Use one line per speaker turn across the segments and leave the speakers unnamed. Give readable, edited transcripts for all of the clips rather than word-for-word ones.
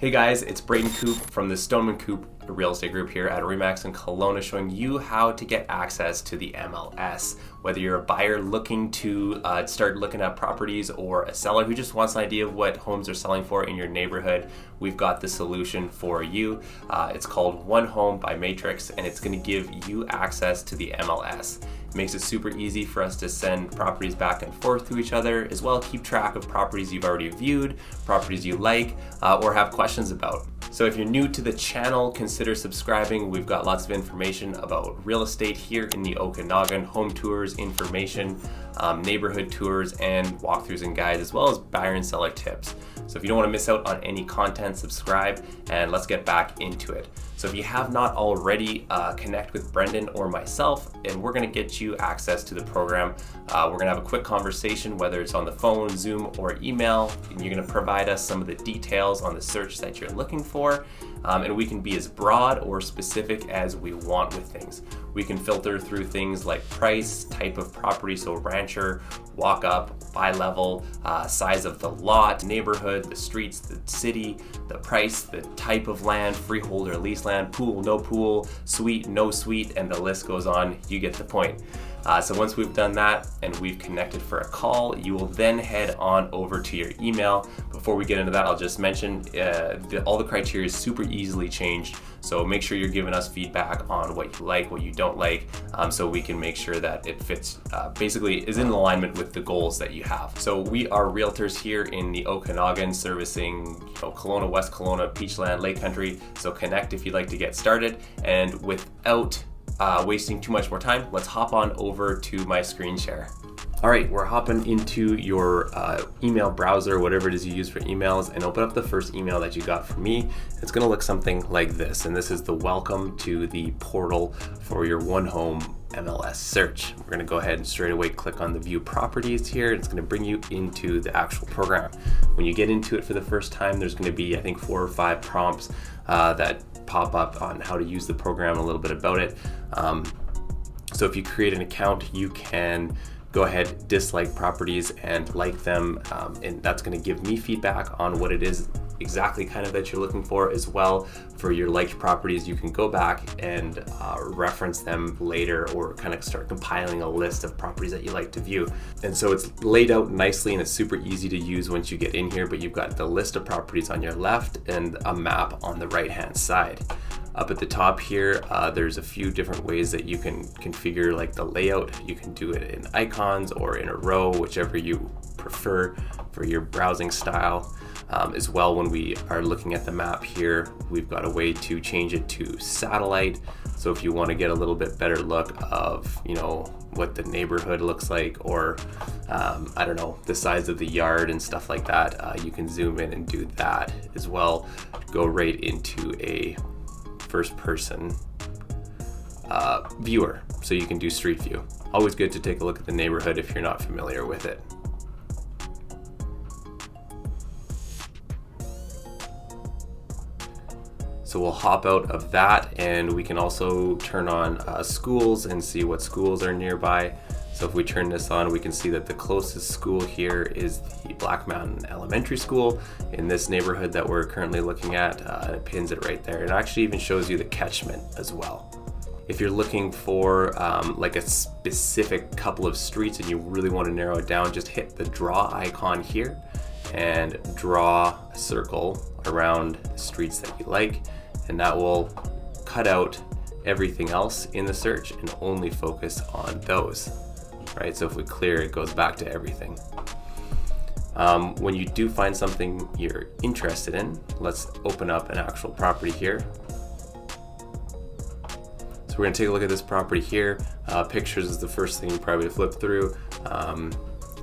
Hey guys, it's Braden Coop from the Stoneman Coop Real Estate Group here at Remax in Kelowna, showing you how to get access to the MLS. Whether you're a buyer looking to start looking at properties or a seller who just wants an idea of what homes are selling for in your neighborhood, we've got the solution for you. It's called One Home by Matrix, and it's going to give you access to the MLS. It makes it super easy for us to send properties back and forth to each other, as well as keep track of properties you've already viewed, properties you like, or have questions about. So if you're new to the channel, consider subscribing. We've got lots of information about real estate here in the Okanagan, home tours, information, neighborhood tours, and walkthroughs and guides, as well as buyer and seller tips. So if you don't want to miss out on any content, subscribe, and let's get back into it. So if you have not already, connect with Brendan or myself, and we're going to get you access to the program. We're going to have a quick conversation, whether it's on the phone, Zoom, or email, and you're going to provide us some of the details on the search that you're looking for, and we can be as broad or specific as we want with things. We can filter through things like price, type of property, so rancher, walk up, buy level, size of the lot, neighborhood, the streets, the city, the price, the type of land, freehold or lease land, pool, no pool, suite, no suite, and the list goes on. You get the point. So once we've done that and we've connected for a call, you will then head on over to your email. Before we get into that, I'll just mention all the criteria is super easily changed. So make sure you're giving us feedback on what you like, what you don't like, so we can make sure that it fits, basically is in alignment with the goals that you have. So we are realtors here in the Okanagan, servicing Kelowna, West Kelowna, Peachland, Lake Country. So connect if you'd like to get started. And without wasting too much more time, let's hop on over to my screen share. All right, we're hopping into your email browser, whatever it is you use for emails, and open up the first email that you got from me. It's gonna look something like this, and this is the welcome to the portal for your One Home MLS search. We're gonna go ahead and straight away click on the view properties here. It's gonna bring you into the actual program. When you get into it for the first time, there's gonna be, I think, 4 or 5 prompts that pop up on how to use the program, a little bit about it. So if you create an account, you can go ahead, dislike properties and like them, and that's going to give me feedback on what it is exactly kind of that you're looking for. As well, for your liked properties, you can go back and reference them later, or kind of start compiling a list of properties that you like to view. And so it's laid out nicely and it's super easy to use once you get in here, but you've got the list of properties on your left and a map on the right hand side. Up at the top here, there's a few different ways that you can configure like the layout. You can do it in icons or in a row, whichever you prefer for your browsing style. As well, when we are looking at the map here, we've got a way to change it to satellite. So if you want to get a little bit better look of, what the neighborhood looks like, or I don't know, the size of the yard and stuff like that, you can zoom in and do that as well. Go right into a first person viewer, so you can do street view. Always good to take a look at the neighborhood if you're not familiar with it. So we'll hop out of that, and we can also turn on schools and see what schools are nearby. So if we turn this on, we can see that the closest school here is the Black Mountain Elementary School in this neighborhood that we're currently looking at. And it pins it right there. It actually even shows you the catchment as well. If you're looking for like a specific couple of streets and you really want to narrow it down, just hit the draw icon here and draw a circle around the streets that you like, and that will cut out everything else in the search and only focus on those. Right, so if we clear, it goes back to everything. When you do find something you're interested in, let's open up an actual property here. So we're gonna take a look at this property here. Pictures is the first thing you probably flip through.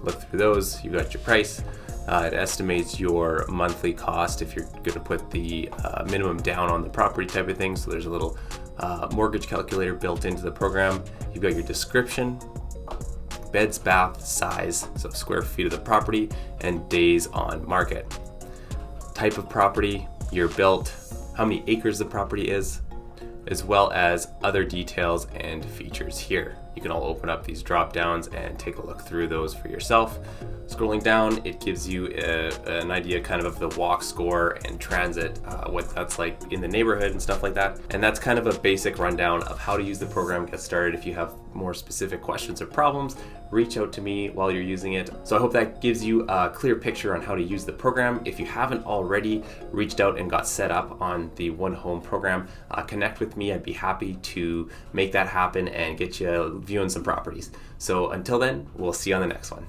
Look through those, you've got your price. It estimates your monthly cost if you're gonna put the minimum down on the property type of thing. So there's a little mortgage calculator built into the program. You've got your description, beds, bath, size, so square feet of the property, and days on market. Type of property, year built, how many acres the property is, as well as other details and features here. You can all open up these drop downs and take a look through those for yourself. Scrolling down, it gives you an idea kind of the walk score and transit, what that's like in the neighborhood and stuff like that. And that's kind of a basic rundown of how to use the program, get started. If you have more specific questions or problems, reach out to me while you're using it. So I hope that gives you a clear picture on how to use the program. If you haven't already reached out and got set up on the One Home program, connect with me. I'd be happy to make that happen and get you viewing some properties. So until then, we'll see you on the next one.